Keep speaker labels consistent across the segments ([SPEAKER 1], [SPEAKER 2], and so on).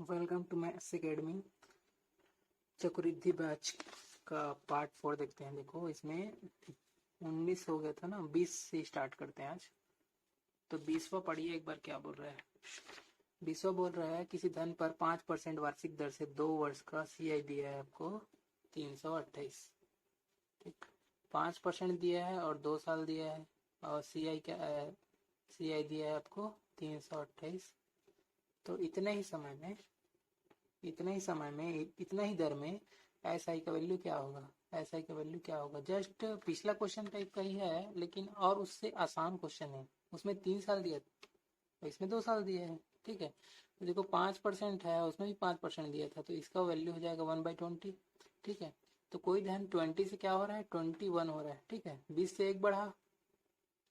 [SPEAKER 1] Welcome to my S academy. चक्रवृद्धि batch का part 4 देखते हैं। देखो इसमें 19 हो गया था ना, 20 से स्टार्ट करते हैं आज। तो 20वां पढ़िए एक बार क्या बोल रहा है। 20वां बोल रहा है किसी धन पर 5% वार्षिक दर से 2 वर्ष का CI दिया है आपको 328। ठीक, 5% दिया है और 2 साल दिया है और CI क्या है, CI दिया है आपको 328। तो इतना ही दर में SI का वैल्यू क्या होगा। SI का वैल्यू क्या होगा, जस्ट पिछला क्वेश्चन टाइप का ही है लेकिन और उससे आसान क्वेश्चन है। उसमें 3 साल दिया तो इसमें 2 साल दिया है। ठीक है, तो देखो 5% है, उसमें भी 5% दिया था तो इसका वैल्यू हो जाएगा 1/20। ठीक है, तो कोई ध्यान 20 से क्या हो रहा है, 21 हो रहा है। ठीक है, 20 से 1 बढ़ा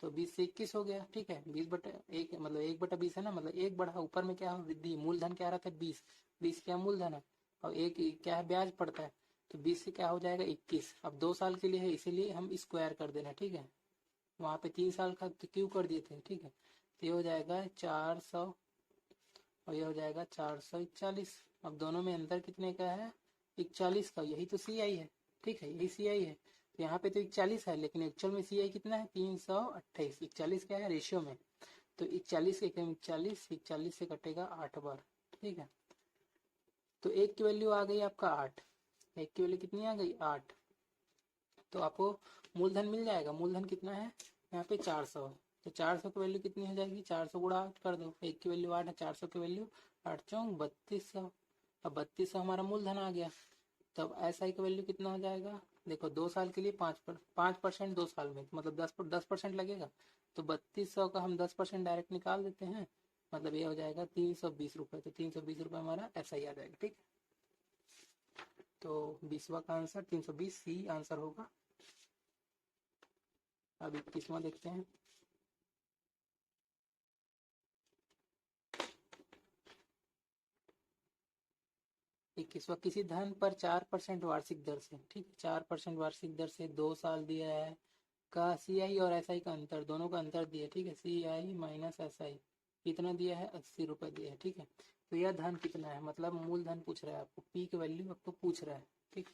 [SPEAKER 1] तो 20 से 21 हो गया। ठीक है, 20/1 मतलब 1/20 है ना, मतलब 1 बढ़ा, ऊपर में क्या हो, वृद्धि, मूलधन क्या रहा था 20, 20 क्या मूलधन है और एक क्या है, ब्याज पड़ता है। तो 20 से क्या हो जाएगा 21। अब 2 साल के लिए है इसीलिए हम स्क्वायर कर देना। ठीक है, वहां पे 3 साल का तो क्यों कर दिए थे। ठीक है, तो ये हो जाएगा 400 और ये हो जाएगा 441। अब दोनों में अंतर कितने का है, 41 का। यही तो CI है। ठीक है, यही CI है। तो यहाँ पे तो 41 है लेकिन एक्चुअल में CI कितना है, 328। 41 क्या है रेशियो में, तो 41 एक 41, 41 से कटेगा 8 बार। ठीक है, तो एक की वैल्यू आ गई आपका 8। एक की वैल्यू कितनी आ गई, 8। तो आपको मूलधन मिल जाएगा। मूलधन कितना है यहाँ पे, 400 है। तो 400 की वैल्यू कितनी हो जाएगी, 400 गुणा 8 कर दो। एक की वैल्यू 8 है, 400 की वैल्यू 8 चौक 3200। अब 3200 हमारा मूलधन आ गया। तब SI का वैल्यू कितना हो जाएगा, देखो 2 साल के लिए 5% 2 साल में मतलब 10% लगेगा। तो 3200 का हम 10% डायरेक्ट निकाल देते हैं, मतलब ये हो जाएगा 320 रुपये। तो 320 रुपये हमारा SI आ जाएगा। ठीक, तो 20वां का आंसर 320 ही आंसर होगा। अब 21वां देखते हैं। 21वां, किसी धन पर 4% वार्षिक दर से, ठीक है, 4% वार्षिक दर से 2 साल दिया है का CI और SI का अंतर, दोनों का अंतर दिया। ठीक है, CI माइनस SI कितना दिया है, 80 रुपए दिया है। ठीक है, तो यह धन कितना है, मतलब मूलधन पूछ रहा है आपको, P की वैल्यू आपको पूछ रहा है। ठीक,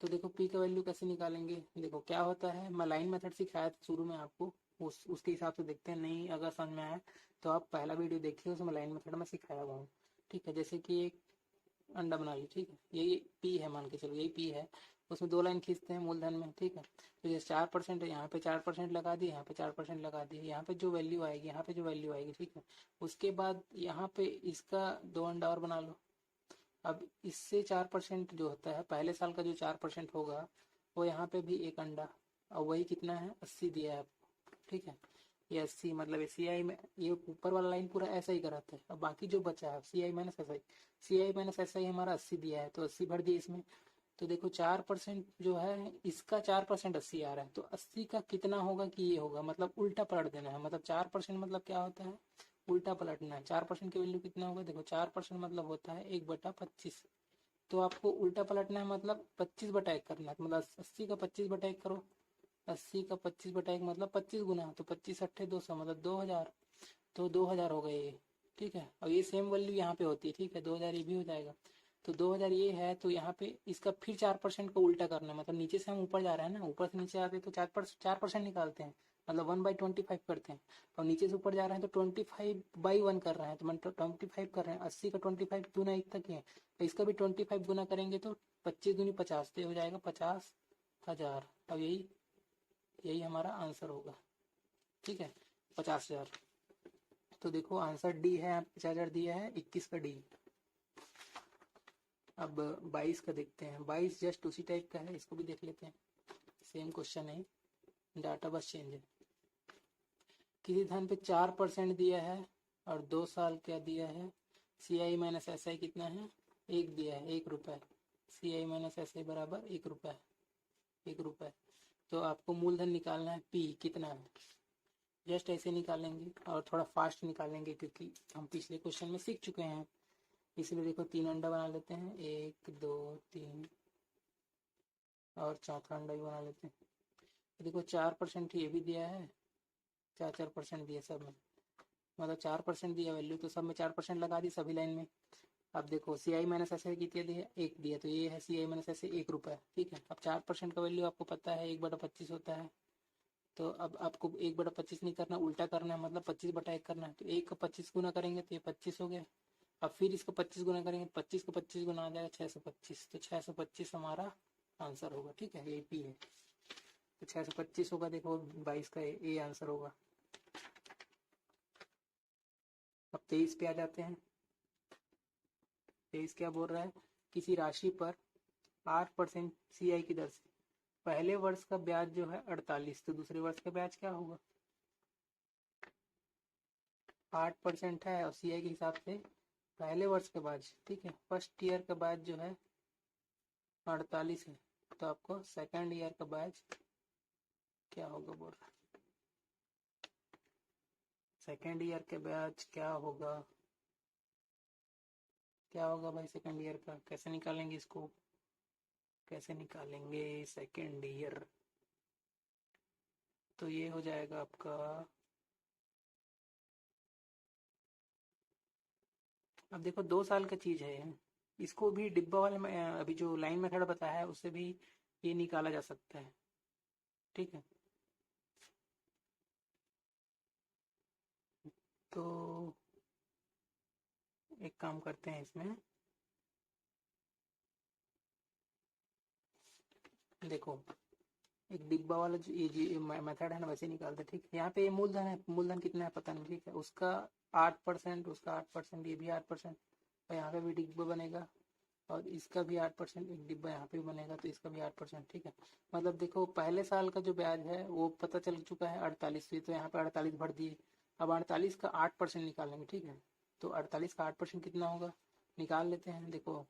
[SPEAKER 1] तो देखो P का वैल्यू कैसे निकालेंगे। देखो क्या होता है, मैं लाइन मेथड सिखाया था शुरू में आपको, उसके हिसाब से देखते हैं। नहीं अगर समझ में आया तो आप पहला वीडियो देखिए, उसमें लाइन मेथड में सिखाया हुआ हूँ। ठीक है, जैसे कि एक अंडा बना ली। ठीक है, यही P है, मान के चलो यही P है। उसमें 2 लाइन खींचते हैं मूलधन में। ठीक है, तो जैसे 4% है, यहाँ पे 4% लगा दिए, यहाँ पे 4% लगा दिए, यहाँ पे जो वैल्यू आएगी, यहाँ पे जो वैल्यू आएगी। ठीक है, उसके बाद यहाँ पे इसका 2 अंडा और बना लो। अब इससे 4% जो होता है, पहले साल का जो 4% होगा वो यहाँ पे भी एक अंडा, और वही कितना है, 80 दिया है आपको। ठीक है, ये 80 मतलब CI में ये ऊपर वाला लाइन पूरा ऐसा ही कराता है। अब बाकी जो बचा है CI minus SI, CI minus SI हमारा 80 दिया है तो 80 भर दिए इसमें। तो देखो 4% जो है, इसका 4% 80 आ रहा है, तो 80 का कितना होगा कि ये होगा, मतलब उल्टा पलट देना है। मतलब 4% मतलब क्या होता है, उल्टा पलटना है। 4% की वैल्यू कितना होगा, देखो 4% मतलब होता है 1/25। तो आपको उल्टा पलटना है, मतलब 25/1 करना है। मतलब 80 का 25/1 करो, 80 का 25/1 मतलब 25 गुना, तो 25 अट्ठे 200 मतलब 2000। तो 2000 हो गए ये। ठीक है, और ये सेम वैल्यू यहाँ पे होती है। ठीक है, 2000 ये भी हो जाएगा। तो 2000 ये है, तो यहाँ पे इसका फिर 4% को उल्टा करना है। मतलब नीचे से हम ऊपर जा रहे हैं ना, ऊपर से नीचे आते हैं तो 4% निकालते हैं, मतलब 1/25 करते हैं। और नीचे से ऊपर जा रहे हैं तो 25/1 कर रहे हैं, तो मतलब 25 कर रहे हैं। 80 का 25 दूना 1 तक ही है, तो इसका भी 25 गुना करेंगे तो 25 दूनी 50, तो हो जाएगा 50,000। अब यही यही हमारा आंसर होगा। ठीक है, 50,000। तो देखो आंसर डी है, 50,000 दिया है, 21 का डी। अब 22 का देखते हैं। 22 जस्ट उसी टाइप का है, इसको भी देख लेते हैं। सेम क्वेश्चन है, डाटा बस चेंज है। किसी धन पे 4% दिया है और 2 साल क्या दिया है, CI माइनस SI कितना है, 1 दिया है, 1 रुपए। CI माइनस SI बराबर 1 रुपए, 1 रुपए। तो आपको मूलधन निकालना है, P कितना है, जस्ट ऐसे निकालेंगे और थोड़ा फास्ट निकालेंगे क्योंकि हम पिछले क्वेश्चन में सीख चुके हैं। इसलिए देखो 3 अंडा बना लेते हैं, 1 2 3, और चौथा अंडा भी बना लेते हैं। देखो 4% ये भी दिया है, 4% दिया सब में, मतलब 4% दिया वैल्यू, तो सब में 4% लगा दी सभी लाइन में। अब देखो सी आई माइनस ऐसे कितने दिया, एक दिया, तो ये है सी आई माइनस ऐसे 1 रुपये, ठीक है। अब 4% का वैल्यू आपको पता है 1/25 होता है। तो अब आपको 1/25 नहीं करना, उल्टा करना है, मतलब 25/1 करना है। तो 1 का 25 गुना करेंगे तो ये 25 हो गया। अब फिर इसको 25 गुना करेंगे, 25 का 25 गुना आ जाएगा 625, तो 625 हमारा आंसर होगा, ठीक है। ये पी है, तो 625 होगा, देखो 22 का ये आंसर होगा। अब 23 पे आ जाते हैं। 23 क्या बोल रहा है, किसी राशि पर 8% CI की दर से पहले वर्ष का ब्याज जो है 48, तो दूसरे वर्ष का ब्याज क्या होगा, 8% है और CI के हिसाब से पहले वर्ष का ब्याज, ठीक है, फर्स्ट ईयर का ब्याज जो है 48 है, तो आपको सेकेंड ईयर का ब्याज क्या होगा बोल रहा है, सेकेंड ईयर के ब्याज क्या होगा, क्या होगा भाई सेकेंड ईयर का, कैसे निकालेंगे इसको, कैसे निकालेंगे सेकेंड ईयर, तो ये हो जाएगा आपका, अब देखो 2 साल का चीज है, इसको भी डिब्बा वाले में अभी जो लाइन मेथड बताया है उससे भी ये निकाला जा सकता है, ठीक है। तो एक काम करते हैं इसमें, देखो एक डिब्बा वाला जो ये मेथड है ना वैसे निकालते, ठीक है। यहाँ पे ये मूलधन है, मूलधन कितना है पता नहीं, ठीक है, उसका 8%, उसका 8%, ये भी 8%, और यहाँ पे भी डिब्बा बनेगा, और इसका भी 8%, एक डिब्बा यहाँ पे भी बनेगा, तो इसका भी 8%, ठीक है। मतलब देखो पहले साल का जो ब्याज है वो पता चल चुका है 48, तो यहाँ पे 48 भर दिए। अब 48 का 8% निकालेंगे, ठीक है। तो 48 का 8% कितना होगा, निकाल लेते हैं। देखो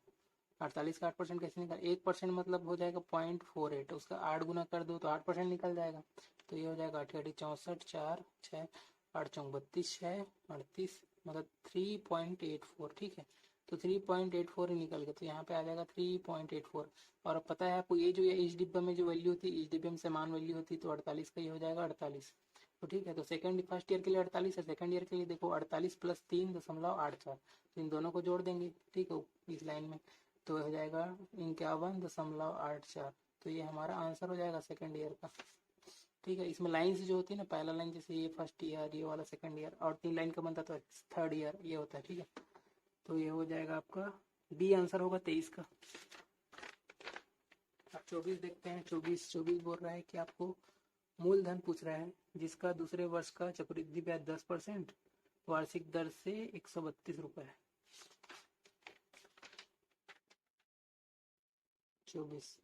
[SPEAKER 1] 48 का 8% कैसे निकाल, 1% मतलब हो जाएगा 0.48, उसका 8 गुना कर दो तो 8% निकल जाएगा। तो ये हो जाएगा 8 64, 4 6 8 चौक 32, 6 38, मतलब 3.84, ठीक है। तो 3.84 ही निकल गया, तो यहाँ पे आ जाएगा 3.84। और अब पता है आपको ये जो इस डिब्बे में जो वैल्यू होती है, इस डिब्बे में समान वैल्यू होती है, तो 48 का ये हो जाएगा 48, तो ठीक है। तो फर्स्ट ईयर के लिए 48 है, सेकंड ईयर के लिए देखो 48 प्लस 3.84, तो इन दोनों को जोड़ देंगे, ठीक है, इस लाइन में, तो हो जाएगा 51.84, तो ये हमारा आंसर हो जाएगा सेकंड ईयर का, ठीक है। इसमें लाइन्स जो होती है ना, पहला लाइन जैसे ये फर्स्ट ईयर, ये वाला सेकंड ईयर, और 3 लाइन का बनता तो थर्ड ईयर ये होता है, ठीक है। तो ये हो जाएगा आपका बी आंसर होगा 23 का। अब 24 देखते हैं। 24 बोल रहा है कि आपको मूलधन पूछ रहा है जिसका दूसरे वर्ष का चक्रवृद्धि ब्याज 10% वार्षिक दर से 132 रुपये है। 24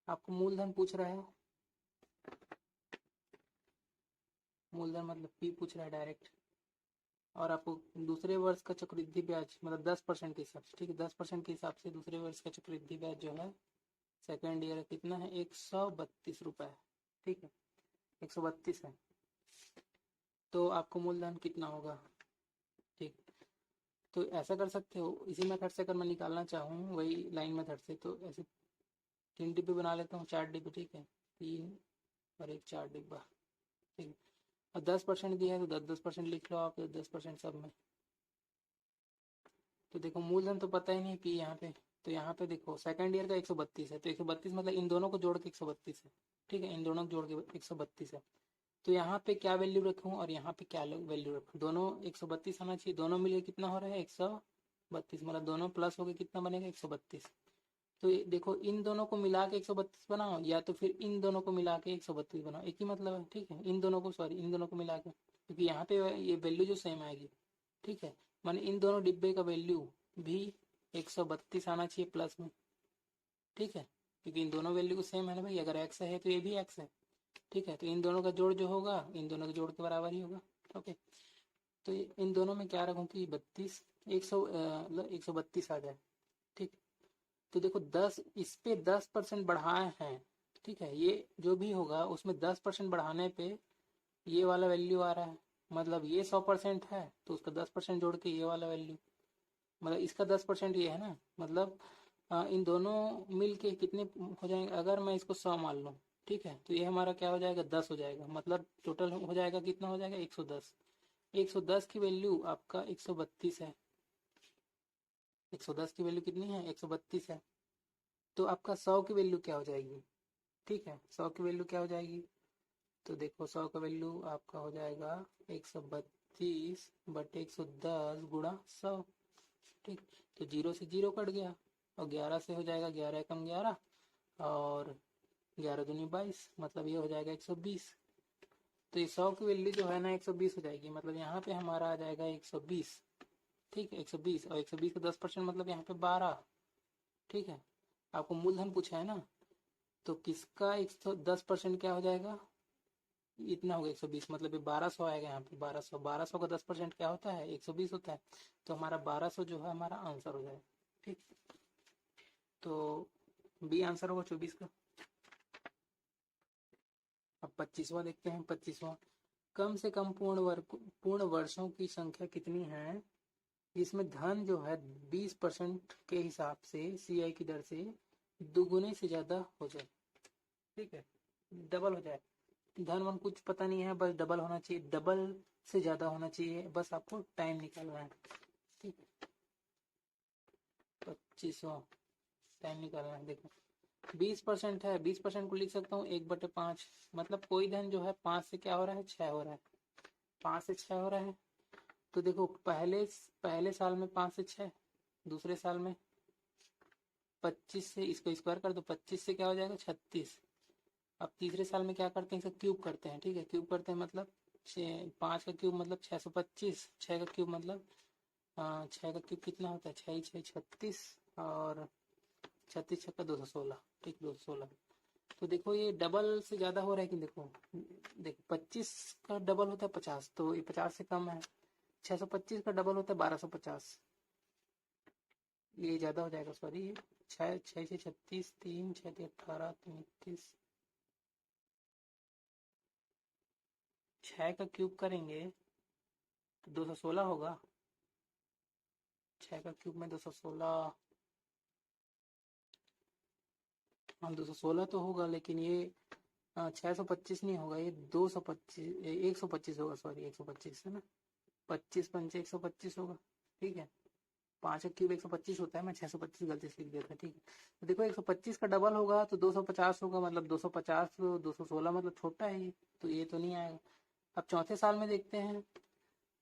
[SPEAKER 1] आपको मूलधन पूछ रहा है, मूलधन मतलब पी पूछ रहा है डायरेक्ट, और आपको दूसरे वर्ष का चक्रवृद्धि ब्याज मतलब 10% के हिसाब से, ठीक है, 10% के हिसाब से दूसरे वर्ष का चक्रवृद्धि ब्याज जो है सेकेंड ईयर कितना है, 132 रुपये, ठीक है, 132 है। तो आपको मूलधन कितना होगा, ठीक। तो ऐसा कर सकते हो, इसी मेथड से अगर मैं निकालना चाहूँ वही लाइन मेथड से, तो ऐसे 3 डिब्बे बना लेता हूँ, 4 डिब्बे, ठीक है, 3 और एक 4 डिब्बा, ठीक है। और 10% दिया है तो 10% लिख लो आप, 10% सब में। तो देखो मूलधन तो पता ही नहीं पी यहाँ पे, तो यहाँ पे देखो सेकंड ईयर का 132 है, तो 132 मतलब इन दोनों को जोड़ के 132 है, ठीक है, इन दोनों को जोड़ के 132 है। तो यहाँ पे क्या वैल्यू रखूँ और यहाँ पे क्या वैल्यू रखूँ, दोनों 132 आना चाहिए, दोनों मिले कितना हो रहा है 132, मतलब दोनों प्लस हो गए कितना बनेगा 132। तो देखो इन दोनों को मिला के 132 बनाओ, या तो फिर इन दोनों को मिला के 132 बनाओ, एक ही मतलब है, ठीक है। इन दोनों को सॉरी इन दोनों को मिला के, क्योंकि यहाँ पे ये वैल्यू जो सेम आएगी, ठीक है, माने इन दोनों डिब्बे का वैल्यू भी 132 आना चाहिए प्लस में, ठीक है, क्योंकि इन दोनों वैल्यू को सेम है ना भाई, अगर एक्स है तो ये भी एक्स है, ठीक है। तो इन दोनों का जोड़ जो होगा इन दोनों के जोड़ के बराबर ही होगा, ओके। तो इन दोनों में क्या रखूँ कि 32 132 आ जाए, ठीक। तो देखो 10 इस पे 10% बढ़ाए हैं, ठीक है, ये जो भी होगा उसमें 10% बढ़ाने पे ये वाला वैल्यू आ रहा है, मतलब ये 100% है तो उसका 10% जोड़ के ये वाला वैल्यू, मतलब इसका 10% ये है ना, मतलब इन दोनों मिल के कितने हो जाएंगे, अगर मैं इसको 100 मान लूँ, ठीक है, तो ये हमारा क्या हो जाएगा, 10 हो जाएगा, मतलब टोटल हो जाएगा कितना, हो जाएगा 110। 110 की वैल्यू आपका 132 है। 110 की वैल्यू कितनी है, 132 है। तो आपका 100 की वैल्यू क्या हो जाएगी, ठीक है, 100 की वैल्यू क्या हो जाएगी, तो देखो 100 का वैल्यू आपका हो जाएगा 132/110 गुणा 100। ठीक, तो जीरो से जीरो कट गया, और 11 से हो जाएगा 11 कम 11, और 11 दूनी 22, मतलब ये हो जाएगा 120। तो ये 100 की वैल्यू जो है ना 120 हो जाएगी, मतलब यहाँ पे हमारा आ जाएगा 120। ठीक है, 120, और 120 का 10% मतलब यहाँ पे 12। ठीक है, आपको मूलधन पूछा है ना, तो किसका 110% क्या हो जाएगा, इतना होगा 120, मतलब ये 1200 आएगा यहाँ पे, 1200। 1200 का 10% क्या होता है, 120 होता है, तो हमारा 1200 जो है हमारा आंसर हो जाएगा। ठीक, तो बी आंसर होगा 24 का। अब 25वां देखते हैं। 25वां, कम से कम पूर्ण वर्षों की संख्या कितनी है जिसमें धन जो है 20% के हिसाब से सीआई की दर से दुगुने से ज्यादा हो जाए। ठीक है, डबल हो जाए, धन वन कुछ पता नहीं है, बस डबल होना चाहिए, डबल से ज्यादा होना चाहिए, बस आपको टाइम निकालना है। ठीक है, 25वां टाइम निकालना है। देखो 20% है, 20% को लिख सकता हूँ 1/5, मतलब कोई धन जो है 5 से क्या हो रहा है, 6 हो रहा है, 5 से 6 हो रहा है। तो देखो पहले पहले साल में 5 से 6, दूसरे साल में 25 से, इसको स्क्वायर कर दो, 25 से क्या हो जाएगा 36। अब तीसरे साल में क्या करते हैं, इसे क्यूब करते हैं। ठीक है, क्यूब करते हैं मतलब 5 का क्यूब मतलब 625, 6 का क्यूब मतलब 6 का क्यूब कितना होता है, 6 6 36, और 36 छक्का 216। ठीक, 216। तो देखो ये डबल से ज्यादा हो रहा है कि, देखो देखो 25 का डबल होता है 50, तो ये 50 से कम है। 625 का डबल होता है 1250, ये ज्यादा हो जाएगा, सॉरी, ये 6 6 6 36, 3 6 18, 3 21, 6 का क्यूब करेंगे तो 216 होगा। 6 का क्यूब में 216, हाँ 216 तो होगा, लेकिन ये 625 नहीं होगा, ये 225, 125 होगा, सॉरी 125 है ना, 25 पंचे 125 होगा। ठीक है, 5 का क्यूब 125 होता है, मैं 625 गलती से लिख दिया था। ठीक है, तो देखो 125 का डबल होगा तो 250 होगा, मतलब 250 तो 216 मतलब छोटा है ये, तो ये तो नहीं आएगा। अब चौथे साल में देखते हैं,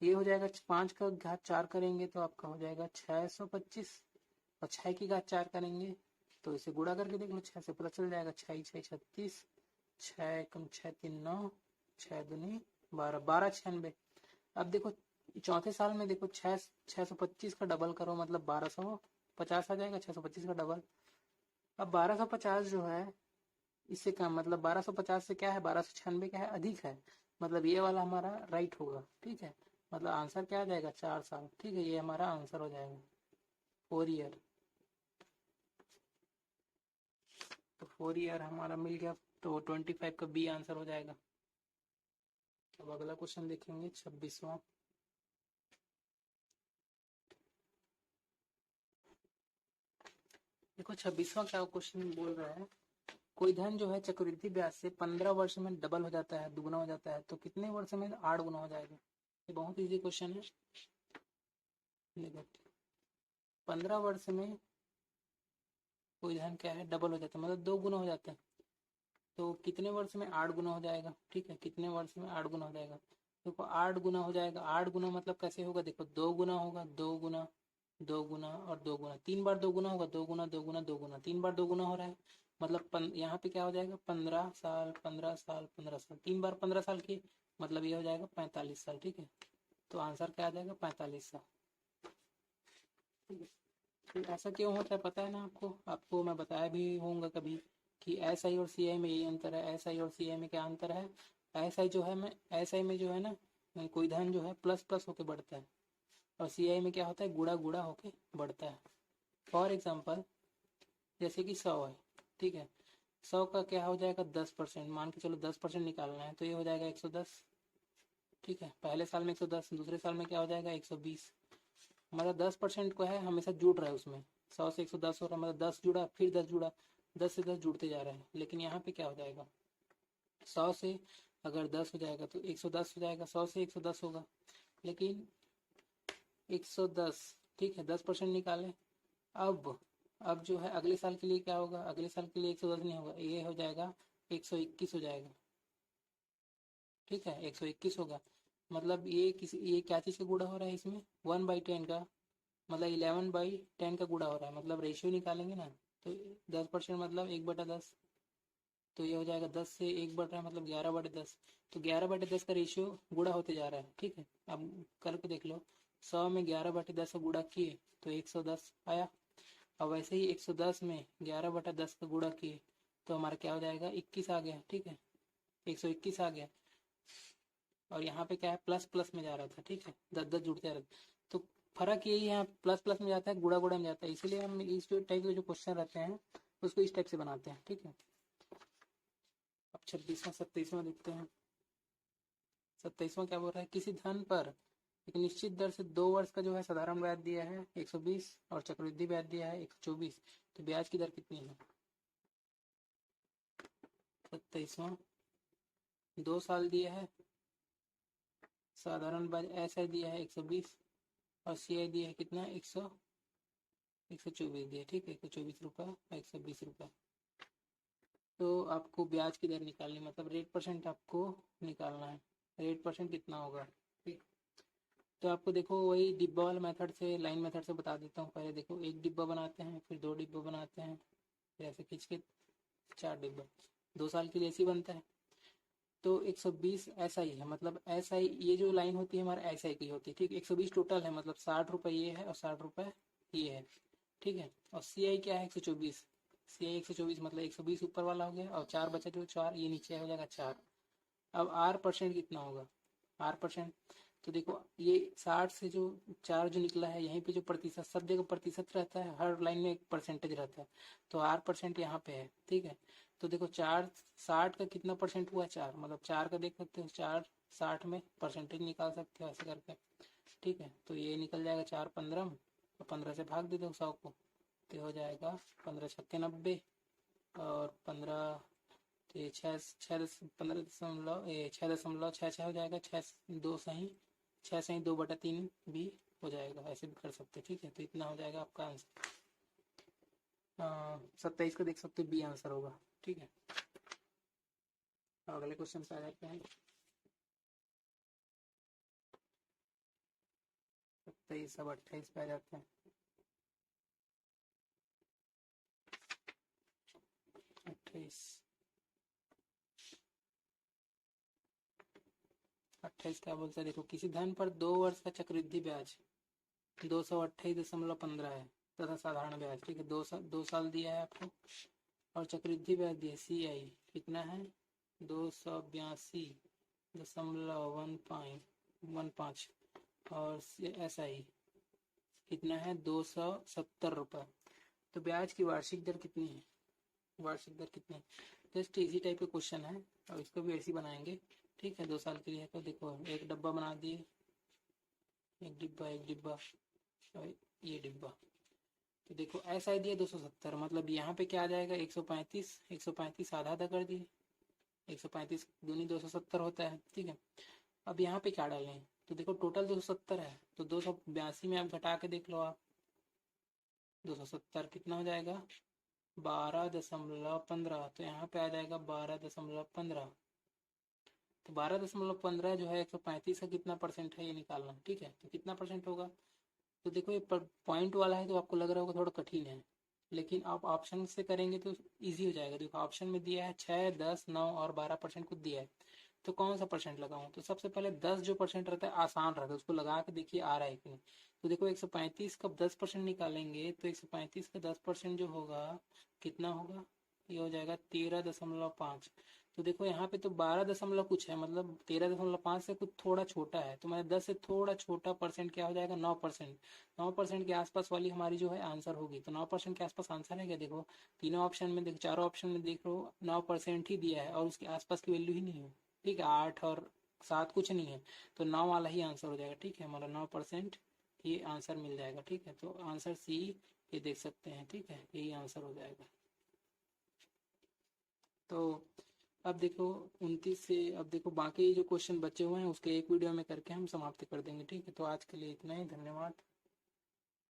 [SPEAKER 1] ये हो जाएगा 5 का घात 4 करेंगे तो आपका हो जाएगा 625, और 6 की घात 4 करेंगे तो इसे गुणा करके देख लो, 6 से पता चल जाएगा, 6 6 36, 6 कम 6 3 9, 6 दूनी 12, 1296। अब देखो चौथे साल में देखो 625 का डबल करो मतलब 1250 आ जाएगा, 625 का डबल। अब 1250 जो है इससे कम, मतलब 1250 से क्या है, 1296 क्या है, अधिक है, मतलब ये वाला हमारा राइट होगा। ठीक है, मतलब आंसर क्या आ जाएगा, 4 साल। ठीक है, ये हमारा आंसर हो जाएगा, 4 ईयर। तो 4 ईयर हमारा मिल गया, तो 25 का बी आंसर हो जाएगा। अब अगला क्वेश्चन देखेंगे, 26वां। देखो 26वां क्या क्वेश्चन बोल रहा है, कोई धन जो है चक्रवृद्धि ब्याज से 15 वर्ष में डबल हो जाता है, दुगुना हो जाता है, तो कितने वर्ष में 8 गुना हो जाएगा। ये बहुत इजी क्वेश्चन है। देखो 15 वर्ष में कोई धन क्या है, डबल हो जाता है, मतलब 2 गुना हो जाता है, तो कितने वर्ष में 8 गुना हो जाएगा। ठीक है, कितने वर्ष में 8 गुना हो जाएगा, देखो 8 गुना हो जाएगा। 8 गुना मतलब कैसे होगा, देखो 2 गुना होगा, 2 गुना, 2 गुना और 2 गुना, 3 बार 2 गुना होगा, 2 गुना 2 गुना 2 गुना, 3 बार 2 गुना हो रहा है, मतलब यहाँ पे क्या हो जाएगा, 15 साल 15 साल 15 साल, 3 बार 15 साल की, मतलब ये हो जाएगा 45 साल। ठीक है, तो आंसर क्या आ जाएगा, 45 साल। ठीक है, तो ऐसा क्यों होता है पता है ना आपको, आपको मैं बताया भी होऊंगा कभी कि एस आई और सी आई में यही अंतर है। एस आई और सी आई में क्या अंतर है, एस आई जो है, मैं एस आई में जो है ना कोई धन जो है प्लस प्लस होके बढ़ता है, और सी आई में क्या होता है, गुड़ा गुड़ा होके बढ़ता है। फॉर एग्जाम्पल जैसे कि 100 है, ठीक है, 100 का क्या हो जाएगा, 10%, मान के चलो 10% निकालना है, तो ये हो जाएगा 110। ठीक है, पहले साल में 110, दूसरे साल में क्या हो जाएगा 120, मतलब 10% को है हमेशा जुड़ रहा है उसमें, 100 से 110 हो रहा है, मतलब 10 जुड़ा फिर 10 जुड़ा, 10 से 10 जुड़ते जा रहे हैं, लेकिन यहाँ पे क्या हो जाएगा, 100 से अगर 10 हो जाएगा तो 110 हो जाएगा, 100 से 110 होगा, लेकिन 110, ठीक है, 10% निकालें। अब अब जो है अगले साल के लिए क्या होगा, अगले साल के लिए 110 नहीं होगा, ये हो जाएगा 121 हो जाएगा, ठीक है, 121 होगा। मतलब ये क्या चीज़ का गुणा हो रहा है इसमें, 1/10 का, मतलब 11/10 का गुणा हो रहा है, मतलब रेशियो निकालेंगे ना, तो 10% मतलब 1/10, तो ये हो जाएगा 10 से 1 मतलब 11/10, तो 11/10 का रेशियो गुणा होते जा रहा है, ठीक है। अब करके देख लो, 100 में 11/10 का गुणा किए तो 110 आया। अब वैसे ही 110 में 11/10 का गुणा किए तो हमारा क्या हो जाएगा, 21 आ गया, ठीक है, 121 आ गया। और यहाँ पे क्या है, प्लस प्लस में जा रहा था, ठीक है, 10-10 जुड़ते रहते, तो फर्क यही है, प्लस प्लस में जाता है, गुणा गुणा में जाता है, इसीलिए हम इस टाइप के जो क्वेश्चन रहते हैं उसको इस टाइप से बनाते हैं, ठीक है। अब 26वां 27वां देखते हैं। 27वां क्या बोल रहा है, किसी धन पर एक निश्चित दर से 2 वर्ष का जो है साधारण ब्याज दिया है 120 और चक्रवृद्धि ब्याज दिया है 124, तो ब्याज की दर कितनी है। 27वां, 2 साल दिया है, साधारण ब्याज ऐसा दिया है 120 और सीआई दिया है कितना, 124 दिया, ठीक है, 124 रुपये, 120 रुपये। तो आपको ब्याज की दर निकालनी, मतलब रेट परसेंट आपको निकालना है, रेट परसेंट कितना होगा, ठीक। तो आपको देखो वही डिब्बा वाला मेथड से, लाइन मेथड से बता देता हूँ। पहले देखो, एक डिब्बा बनाते हैं, फिर 2 डिब्बा बनाते हैं, फिर ऐसे खींच के 4 डिब्बा, 2 साल के लिए ऐसे ही बनता है। तो 120 ऐसा ही है, मतलब ऐसा ही, ये जो लाइन होती है हमारा ऐसा ही की होती है, ठीक। 120 टोटल है, मतलब 60 रुपये ये है और 60 रुपये ये है, ठीक है। और सी आई क्या है, 124, सी आई 124 मतलब 120 ऊपर वाला हो गया और 4 बचा, जो 4 ये नीचे हो जाएगा 4। अब आर परसेंट कितना होगा, आर परसेंट, तो देखो ये 60 से जो 4 जो निकला है, यहीं पे जो प्रतिशत, सब जगह प्रतिशत रहता है, हर लाइन में एक परसेंटेज रहता है, तो आर परसेंट यहाँ पे है, ठीक है। तो देखो 4 60 का कितना परसेंट हुआ, 4, मतलब 4 का देख सकते हो, 4 60 में परसेंटेज निकाल सकते हो ऐसे करके, ठीक है। तो ये निकल जाएगा 4 15 और 15 से भाग दे दो 100 को, तो हो जाएगा 15 छक्के 90 और 15 तो ये 6.6 हो जाएगा, 6 2 बटा 3 भी हो जाएगा, ऐसे भी कर सकते हैं, ठीक है। तो इतना हो जाएगा आपका आंसर, 27 को देख सकते हो, बी आंसर होगा, ठीक है। अगले क्वेश्चन पे आ जाते हैं। 27 अब 28 पे आ जाते हैं। 28 28 क्या बोलते हैं, देखो, किसी धन पर 2 वर्ष का चक्रवृद्धि ब्याज 228.15 है तथा साधारण ब्याज, ठीक है, 2 साल दिया है आपको, और चक्रवृद्धि ब्याज दिया सी आई कितना है, 282.15 और एस आई कितना है, 270 रुपये। तो ब्याज की वार्षिक दर कितनी है, वार्षिक दर कितनी है, जस्ट इसी टाइप का क्वेश्चन है, और इसको भी ऐसे ही बनाएंगे, ठीक है। 2 साल के लिए है, तो देखो एक डब्बा बना दिए, एक डिब्बा और ये डिब्बा, तो देखो ऐसा ही दिया 270, मतलब यहाँ पे क्या आ जाएगा, 135, 135 आधा आधा कर दिए, 135 दूनी 270 होता है, ठीक है। अब यहाँ पे क्या डालें, तो देखो टोटल 270 है, तो 282 में आप घटा के देख लो आप, 270 कितना हो जाएगा, 12.15, तो यहाँ पे आ जाएगा 12.15, तो 12.15 जो है 135 का कितना परसेंट है ये निकालना, ठीक है। तो कितना परसेंट होगा, तो देखो ये पॉइंट वाला है तो आपको लग रहा होगा थोड़ा कठिन है, लेकिन आप ऑप्शन से करेंगे तो इजी हो जाएगा। देखो ऑप्शन में दिया है 6, 10, 9 और 12% कुछ दिया है, तो कौन सा परसेंट लगाऊं, तो सबसे पहले 10 जो परसेंट रहता है आसान रहता है, उसको लगा के देखिए आ रहा है कि नहीं। तो देखो 135 का 10% निकालेंगे, तो 135 का 10% जो होगा कितना होगा, ये हो जाएगा 13.5। तो देखो यहाँ पे तो 12 दशमलव कुछ है, मतलब 13.5 से कुछ थोड़ा छोटा है, तो मैंने 10 से थोड़ा छोटा परसेंट क्या हो जाएगा, 9%। 9% के आसपास वाली हमारी जो है आंसर होगी, तो 9% के आसपास आंसर है क्या, देखो तीनों ऑप्शन में, देखो चारों ऑप्शन में देख लो 9% ही दिया है और उसके आसपास की वैल्यू ही नहीं है, ठीक है, 8 और 7 कुछ नहीं है, तो 9 वाला ही आंसर हो जाएगा, ठीक है, हमारा 9% ये आंसर मिल जाएगा, ठीक है। तो आंसर सी ये देख सकते हैं, ठीक है, यही आंसर हो जाएगा। तो अब देखो 29 से, अब देखो बाकी जो क्वेश्चन बचे हुए हैं उसके एक वीडियो में करके हम समाप्त कर देंगे, ठीक है। तो आज के लिए इतना ही, धन्यवाद।